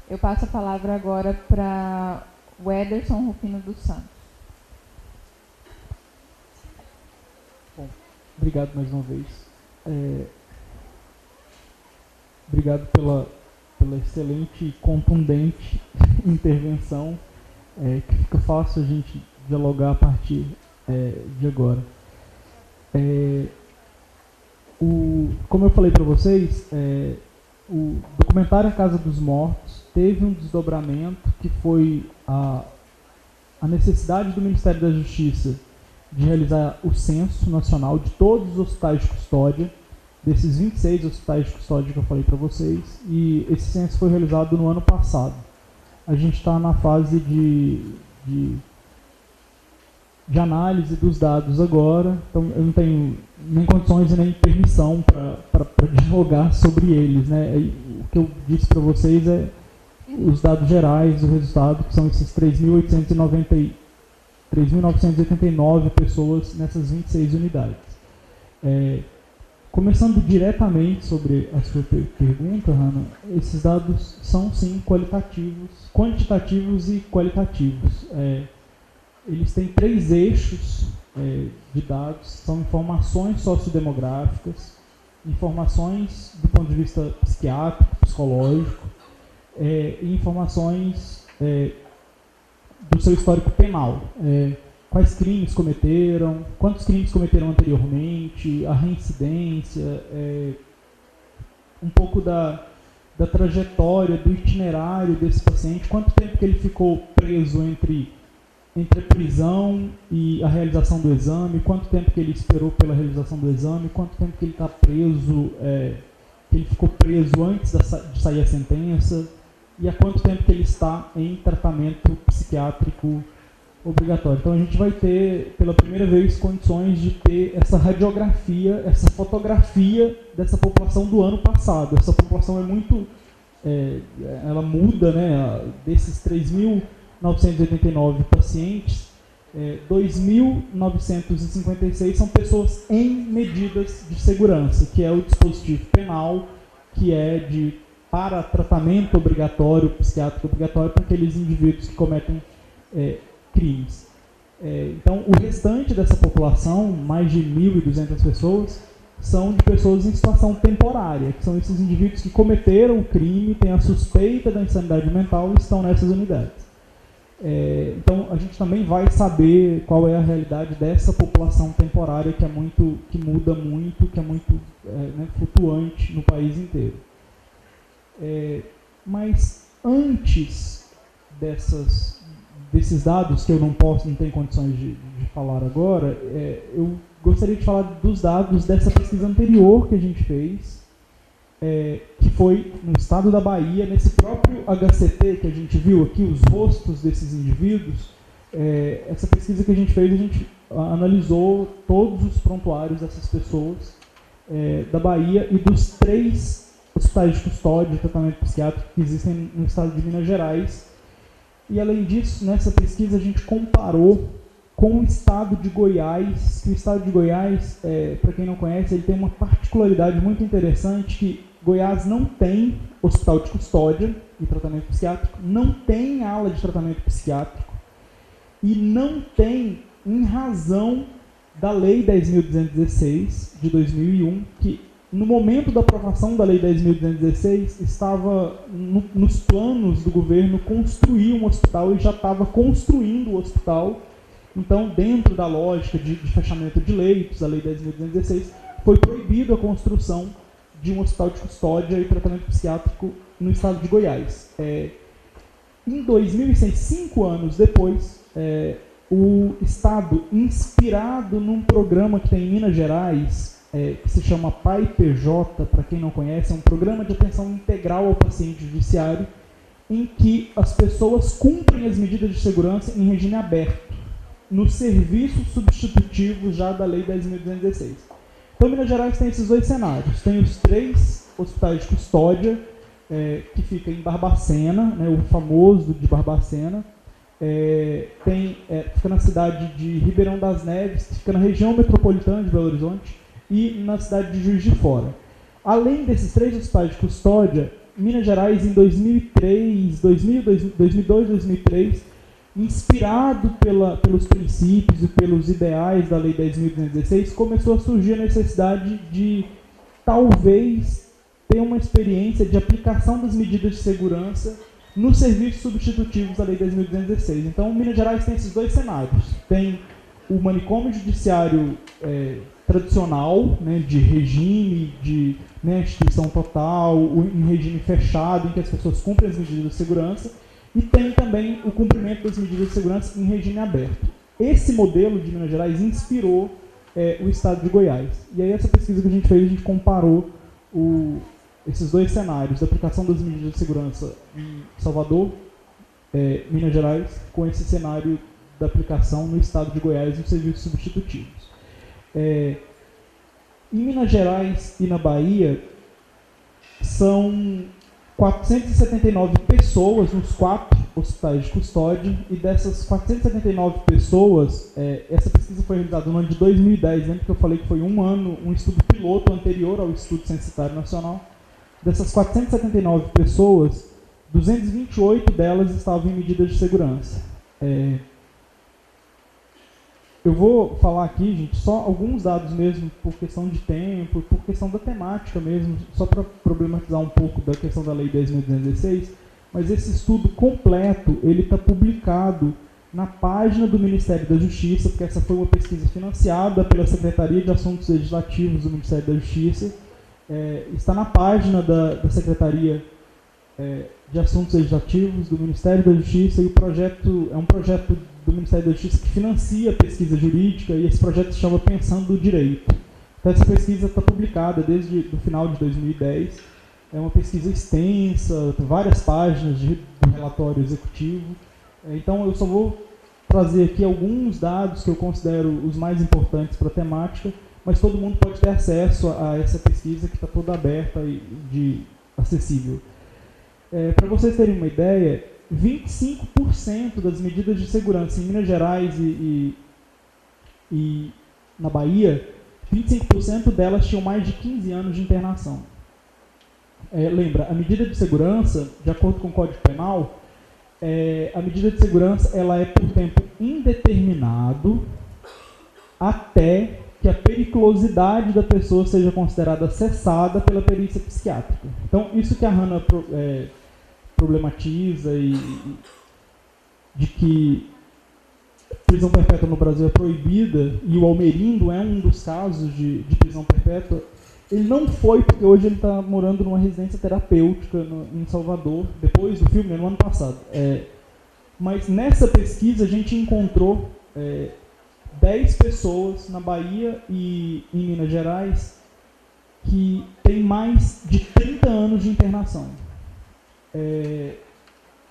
Eu passo a palavra agora para o Ederson Rufino dos Santos. Bom, obrigado mais uma vez. Obrigado pela excelente e contundente intervenção, que fica fácil a gente dialogar a partir de agora. Como eu falei para vocês, o documentário A Casa dos Mortos teve um desdobramento que foi a necessidade do Ministério da Justiça de realizar o censo nacional de todos os hospitais de custódia, desses 26 hospitais de custódia que eu falei para vocês, e esse censo foi realizado no ano passado. A gente está na fase de análise dos dados agora, então eu não tenho nem condições e nem permissão para divulgar sobre eles, né? O que eu disse para vocês é os dados gerais do resultado, que são esses 3.989 pessoas nessas 26 unidades. Começando diretamente sobre a sua pergunta, Hannah, esses dados são sim qualitativos, quantitativos e qualitativos. Eles têm 3 eixos de dados, são informações sociodemográficas, informações do ponto de vista psiquiátrico, psicológico, e informações do seu histórico penal. Quais crimes cometeram, quantos crimes cometeram anteriormente, a reincidência, um pouco da trajetória, do itinerário desse paciente, quanto tempo que ele ficou preso entre a prisão e a realização do exame, quanto tempo que ele esperou pela realização do exame, quanto tempo que ele está preso, que ele ficou preso antes de sair a sentença, e há quanto tempo que ele está em tratamento psiquiátrico obrigatório. Então a gente vai ter, pela primeira vez, condições de ter essa radiografia, essa fotografia dessa população do ano passado. Essa população é muito... ela muda, né? Desses 3.989 pacientes, 2.956 são pessoas em medidas de segurança, que é o dispositivo penal, que é para tratamento obrigatório, psiquiátrico obrigatório, para aqueles indivíduos que cometem crimes. Então, o restante dessa população, mais de 1.200 pessoas, são de pessoas em situação temporária, que são esses indivíduos que cometeram o crime, têm a suspeita da insanidade mental e estão nessas unidades. Então, a gente também vai saber qual é a realidade dessa população temporária, que muda muito, que é muito flutuante no país inteiro. Mas antes desses dados, que eu não tenho condições de falar agora, eu gostaria de falar dos dados dessa pesquisa anterior que a gente fez, que foi no estado da Bahia, nesse próprio HCT que a gente viu aqui, os rostos desses indivíduos. Essa pesquisa que a gente fez, a gente analisou todos os prontuários dessas pessoas da Bahia e dos 3 hospitais de custódia de tratamento psiquiátrico que existem no estado de Minas Gerais. E, além disso, nessa pesquisa a gente comparou com o estado de Goiás, que o estado de Goiás, para quem não conhece, ele tem uma particularidade muito interessante, que Goiás não tem hospital de custódia e tratamento psiquiátrico, não tem ala de tratamento psiquiátrico e não tem, em razão da Lei 10.216 de 2001, que no momento da aprovação da Lei 10.216 estava nos planos do governo construir um hospital e já estava construindo o hospital. Então, dentro da lógica de fechamento de leitos, a Lei 10.216, foi proibido a construção de um hospital de custódia e tratamento psiquiátrico no estado de Goiás. Em 2006, 5 anos depois, o estado, inspirado num programa que tem em Minas Gerais, que se chama PAI-PJ, para quem não conhece, é um programa de atenção integral ao paciente judiciário, em que as pessoas cumprem as medidas de segurança em regime aberto, nos serviços substitutivos já da Lei 10.216. Então, Minas Gerais tem esses 2 cenários. Tem os 3 hospitais de custódia, que fica em Barbacena, né, o famoso de Barbacena, fica na cidade de Ribeirão das Neves, que fica na região metropolitana de Belo Horizonte, e na cidade de Juiz de Fora. Além desses 3 hospitais de custódia, Minas Gerais, em 2002, 2003, inspirado pelos princípios e pelos ideais da Lei 10.216, começou a surgir a necessidade de, talvez, ter uma experiência de aplicação das medidas de segurança nos serviços substitutivos da Lei 10.216. Então, Minas Gerais tem esses dois cenários. Tem o manicômio judiciário tradicional, né, de regime, de instituição total, em regime fechado, em que as pessoas cumprem as medidas de segurança, e tem também o cumprimento das medidas de segurança em regime aberto. Esse modelo de Minas Gerais inspirou o estado de Goiás. E aí essa pesquisa que a gente fez, a gente comparou esses dois cenários, da aplicação das medidas de segurança em Salvador, Minas Gerais, com esse cenário da aplicação no estado de Goiás nos serviços substitutivos. Em Minas Gerais e na Bahia, são 479 pessoas nos 4 hospitais de custódia, e dessas 479 pessoas, essa pesquisa foi realizada no ano de 2010, lembra que eu falei que foi um estudo piloto anterior ao Estudo Censitário Nacional. Dessas 479 pessoas, 228 delas estavam em medidas de segurança. Eu vou falar aqui, gente, só alguns dados mesmo, por questão de tempo, por questão da temática mesmo, só para problematizar um pouco da questão da Lei 10.216, mas esse estudo completo, ele está publicado na página do Ministério da Justiça, porque essa foi uma pesquisa financiada pela Secretaria de Assuntos Legislativos do Ministério da Justiça, está na página da Secretaria de Assuntos Legislativos do Ministério da Justiça, e o projeto é um projeto do Ministério da Justiça que financia a pesquisa jurídica, e esse projeto se chama Pensando o Direito. Então, essa pesquisa está publicada desde o final de 2010, é uma pesquisa extensa, tem várias páginas de relatório executivo. Então, eu só vou trazer aqui alguns dados que eu considero os mais importantes para a temática, mas todo mundo pode ter acesso a essa pesquisa que está toda aberta e acessível. Para vocês terem uma ideia, 25% das medidas de segurança em Minas Gerais e na Bahia, 25% delas tinham mais de 15 anos de internação. Lembra, a medida de segurança, de acordo com o Código Penal, a medida de segurança ela é por tempo indeterminado até que a periculosidade da pessoa seja considerada cessada pela perícia psiquiátrica. Então, isso que a Hannah problematiza de que prisão perpétua no Brasil é proibida, e o Almerindo é um dos casos de prisão perpétua, ele não foi porque hoje ele está morando numa residência terapêutica em Salvador, depois do filme, no ano passado. Mas nessa pesquisa a gente encontrou 10 pessoas na Bahia e em Minas Gerais que têm mais de 30 anos de internação.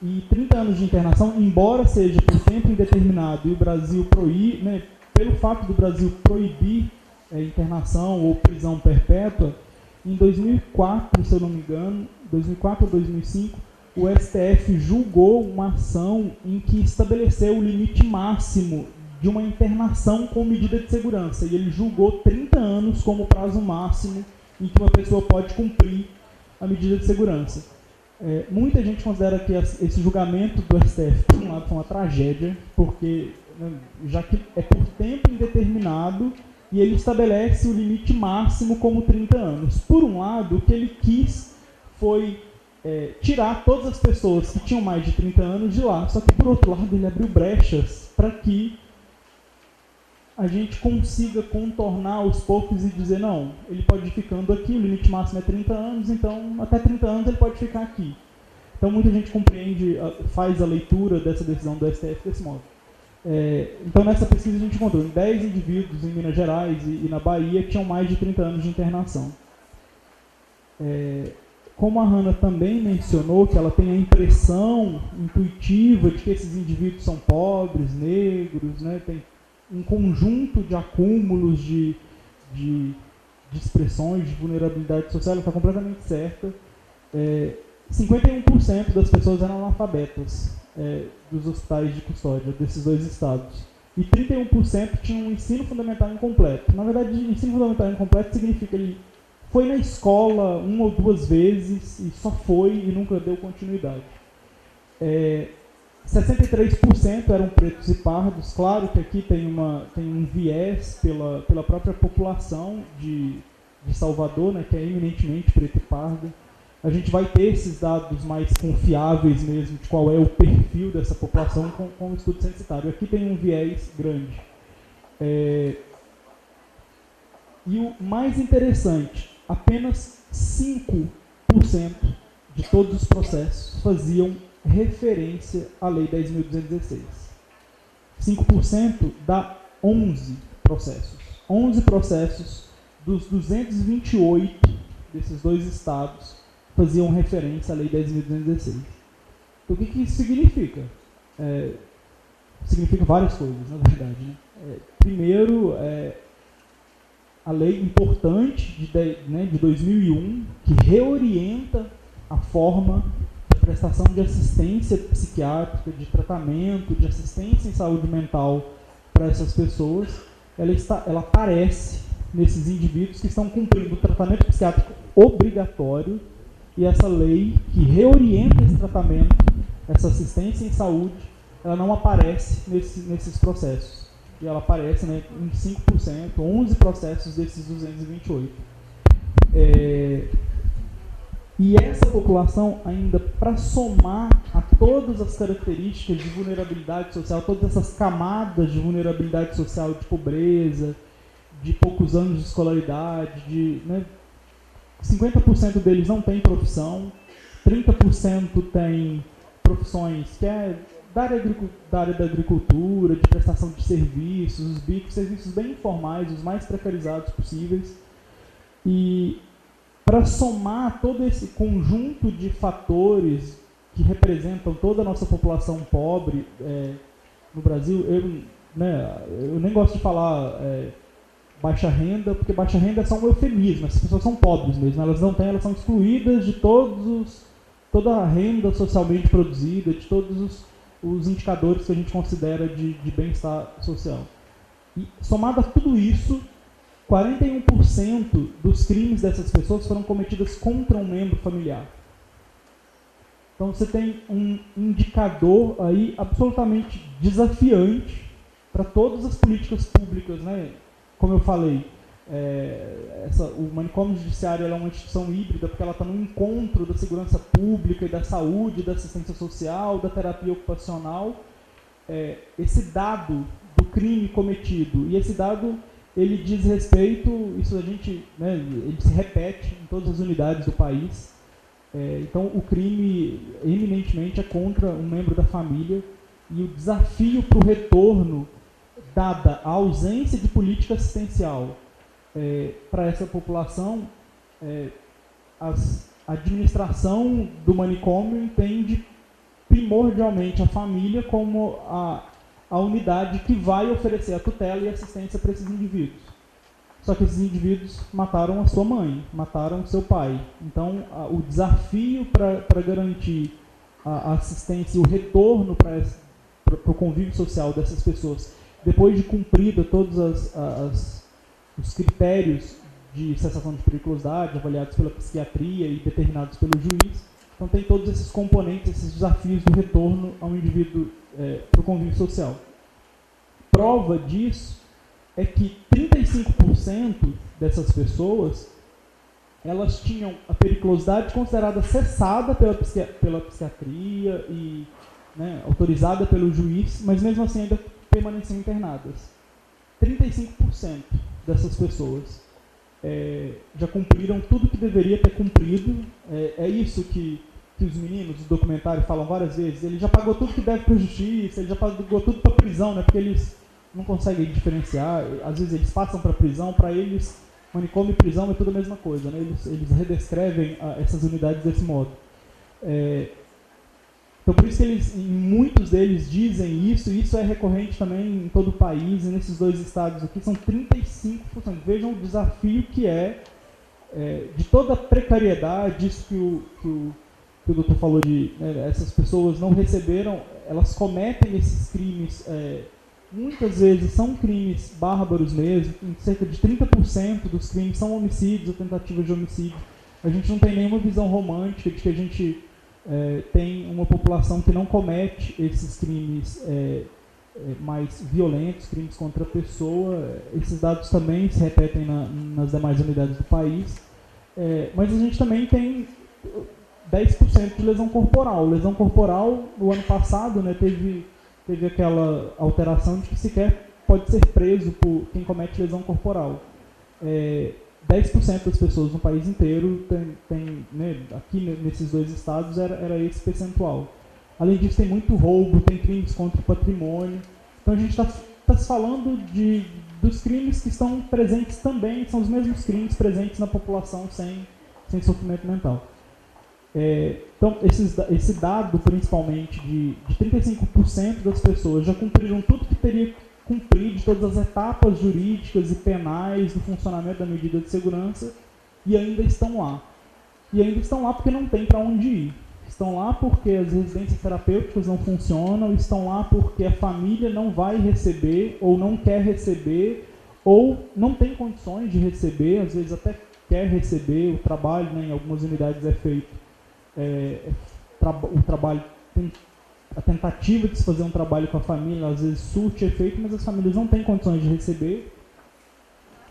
E 30 anos de internação, embora seja por tempo indeterminado e o Brasil proíbe, né, pelo fato do Brasil proibir internação ou prisão perpétua, em 2004, se eu não me engano, 2004 ou 2005, o STF julgou uma ação em que estabeleceu o limite máximo de uma internação com medida de segurança, e ele julgou 30 anos como prazo máximo em que uma pessoa pode cumprir a medida de segurança. Muita gente considera que esse julgamento do STF, por um lado, foi uma tragédia, porque, né, já que é por tempo indeterminado e ele estabelece o limite máximo como 30 anos. Por um lado, o que ele quis foi tirar todas as pessoas que tinham mais de 30 anos de lá, só que, por outro lado, ele abriu brechas para que a gente consiga contornar aos poucos e dizer, não, ele pode ir ficando aqui, o limite máximo é 30 anos, então até 30 anos ele pode ficar aqui. Então muita gente compreende, faz a leitura dessa decisão do STF desse modo. Então nessa pesquisa a gente encontrou 10 indivíduos em Minas Gerais e na Bahia que tinham mais de 30 anos de internação. Como a Hannah também mencionou, que ela tem a impressão intuitiva de que esses indivíduos são pobres, negros, né, tem um conjunto de acúmulos de expressões de vulnerabilidade social, ela está completamente certa. 51% das pessoas eram analfabetas dos hospitais de custódia desses dois estados. E 31% tinham um ensino fundamental incompleto. Na verdade, ensino fundamental incompleto significa que ele foi na escola 1 ou 2 vezes e só foi e nunca deu continuidade. 63% eram pretos e pardos. Claro que aqui tem um viés pela própria população de Salvador, né, que é eminentemente preto e pardo. A gente vai ter esses dados mais confiáveis mesmo de qual é o perfil dessa população com o estudo censitário. Aqui tem um viés grande. E o mais interessante, apenas 5% de todos os processos faziam referência à Lei 10.216. 5% dá 11 processos. 11 processos dos 228 desses 2 estados faziam referência à Lei 10.216. Então, o que isso significa? Significa várias coisas, na verdade. Né? Primeiro, a lei importante de 2001, que reorienta a forma de prestação de assistência psiquiátrica, de tratamento, de assistência em saúde mental para essas pessoas, ela aparece nesses indivíduos que estão cumprindo o tratamento psiquiátrico obrigatório, e essa lei que reorienta esse tratamento, essa assistência em saúde, ela não aparece nesses processos. E ela aparece, né, em 5%, 11 processos desses 228. E essa população, ainda para somar a todas as características de vulnerabilidade social, todas essas camadas de vulnerabilidade social, de pobreza, de poucos anos de escolaridade, 50% deles não tem profissão, 30% tem profissões que da área da agricultura, de prestação de serviços, os bicos, serviços bem informais, os mais precarizados possíveis. E para somar todo esse conjunto de fatores que representam toda a nossa população pobre no Brasil, eu nem gosto de falar baixa renda, porque baixa renda é só um eufemismo, essas pessoas são pobres mesmo, elas são excluídas de toda a renda socialmente produzida, de todos os indicadores que a gente considera de bem-estar social. E, somado a tudo isso, 41% dos crimes dessas pessoas foram cometidos contra um membro familiar. Então você tem um indicador aí absolutamente desafiante para todas as políticas públicas, né? Como eu falei, o manicômio judiciário é uma instituição híbrida porque ela está no encontro da segurança pública e da saúde, da assistência social, da terapia ocupacional. Esse dado do crime cometido, e esse dado ele diz respeito, isso ele se repete em todas as unidades do país. Então o crime eminentemente é contra um membro da família, e o desafio para o retorno, dada a ausência de política assistencial para essa população, a administração do manicômio entende primordialmente a família como a unidade que vai oferecer a tutela e assistência para esses indivíduos. Só que esses indivíduos mataram a sua mãe, mataram seu pai. Então, o desafio para garantir a assistência e o retorno para o convívio social dessas pessoas, depois de cumprida todos os critérios de cessação de periculosidade, avaliados pela psiquiatria e determinados pelo juiz, então tem todos esses componentes, esses desafios do retorno ao indivíduo para o convívio social. Prova disso é que 35% dessas pessoas, elas tinham a periculosidade considerada cessada pela psiquiatria e autorizada pelo juiz, mas mesmo assim ainda permaneciam internadas. 35% dessas pessoas já cumpriram tudo que deveria ter cumprido. É isso que os meninos do documentário falam várias vezes. Ele já pagou tudo que deve para a justiça, ele já pagou tudo para a prisão, né, porque eles não conseguem diferenciar. Às vezes eles passam para a prisão, para eles manicômio e prisão é tudo a mesma coisa, né? Eles redescrevem essas unidades desse modo. Então, por isso que muitos deles dizem isso, e isso é recorrente também em todo o país, e nesses 2 estados aqui são 35%. Vejam o desafio que de toda a precariedade, isso que o doutor falou essas pessoas não receberam, elas cometem esses crimes muitas vezes são crimes bárbaros mesmo, em cerca de 30% dos crimes são homicídios ou tentativas de homicídio. A gente não tem nenhuma visão romântica de que a gente tem uma população que não comete esses crimes mais violentos, crimes contra a pessoa. Esses dados também se repetem nas demais unidades do país. Mas a gente também tem 10% de lesão corporal. Lesão corporal, no ano passado, né, teve aquela alteração de que sequer pode ser preso por quem comete lesão corporal. 10% das pessoas no país inteiro tem né, aqui nesses dois estados era esse percentual. Além disso, tem muito roubo, tem crimes contra o patrimônio. Então a gente está se falando dos crimes que estão presentes também, são os mesmos crimes presentes na população sem sofrimento mental. Então, esse dado, principalmente, de 35% das pessoas já cumpriram tudo que teria que cumprir de todas as etapas jurídicas e penais do funcionamento da medida de segurança e ainda estão lá. E ainda estão lá porque não tem para onde ir. Estão lá porque as residências terapêuticas não funcionam, estão lá porque a família não vai receber ou não quer receber ou não tem condições de receber, às vezes até quer receber. O trabalho, né, em algumas unidades é feito. O trabalho tem a tentativa de se fazer um trabalho com a família, às vezes surte efeito, mas as famílias não têm condições de receber.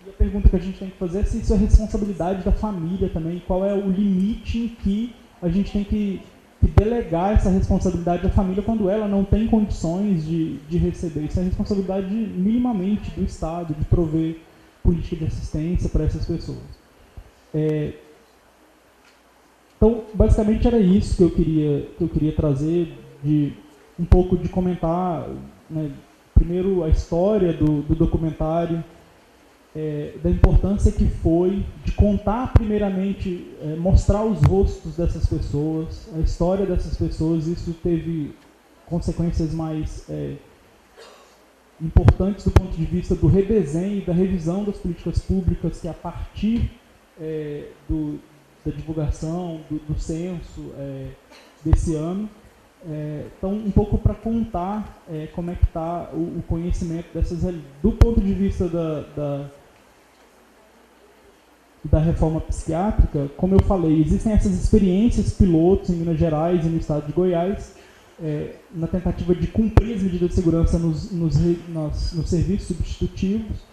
E a pergunta que a gente tem que fazer é se isso é responsabilidade da família também, qual é o limite em que a gente tem que delegar essa responsabilidade da família quando ela não tem condições de receber. Isso é responsabilidade minimamente do Estado, de prover política de assistência para essas pessoas. Então, basicamente era isso que eu queria trazer, de um pouco de comentar, né, primeiro a história do documentário, da importância que foi de contar primeiramente, mostrar os rostos dessas pessoas, a história dessas pessoas. Isso teve consequências mais importantes do ponto de vista do redesenho e da revisão das políticas públicas, que a partir da divulgação, do censo desse ano. Então, um pouco para contar como é que está o conhecimento dessas, do ponto de vista da reforma psiquiátrica. Como eu falei, existem essas experiências pilotos em Minas Gerais e no estado de Goiás, na tentativa de cumprir as medidas de segurança nos serviços substitutivos.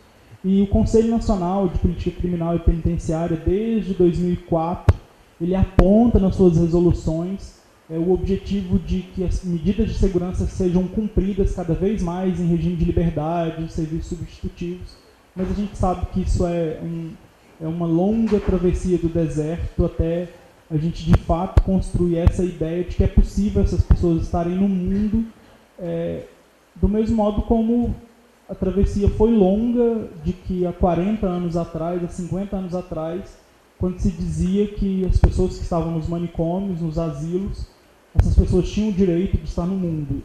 E o Conselho Nacional de Política Criminal e Penitenciária, desde 2004, ele aponta nas suas resoluções o objetivo de que as medidas de segurança sejam cumpridas cada vez mais em regime de liberdade, serviços substitutivos. Mas a gente sabe que isso é uma longa travessia do deserto até a gente, de fato, construir essa ideia de que é possível essas pessoas estarem no mundo, do mesmo modo como a travessia foi longa, de que há 40 anos atrás, há 50 anos atrás, quando se dizia que as pessoas que estavam nos manicômios, nos asilos, essas pessoas tinham o direito de estar no mundo.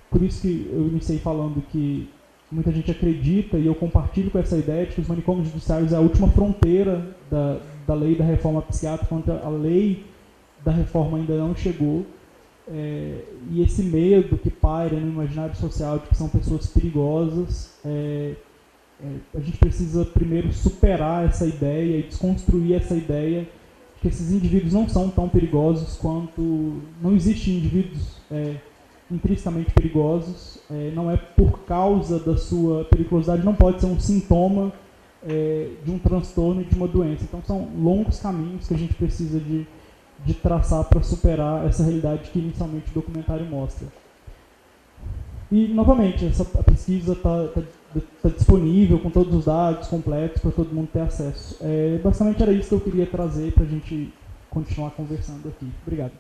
Por isso que eu iniciei falando que muita gente acredita, e eu compartilho com essa ideia, de que os manicômios judiciários é a última fronteira da lei da reforma psiquiátrica, quando a lei da reforma ainda não chegou. E esse medo que paira no imaginário social de que são pessoas perigosas, a gente precisa primeiro superar essa ideia e desconstruir essa ideia de que esses indivíduos não são tão perigosos quanto... Não existem indivíduos intrinsecamente perigosos, não é por causa da sua periculosidade, não pode ser um sintoma de um transtorno e de uma doença. Então são longos caminhos que a gente precisa de traçar para superar essa realidade que inicialmente o documentário mostra. E, novamente, a pesquisa está disponível com todos os dados completos para todo mundo ter acesso. Basicamente era isso que eu queria trazer para a gente continuar conversando aqui. Obrigado.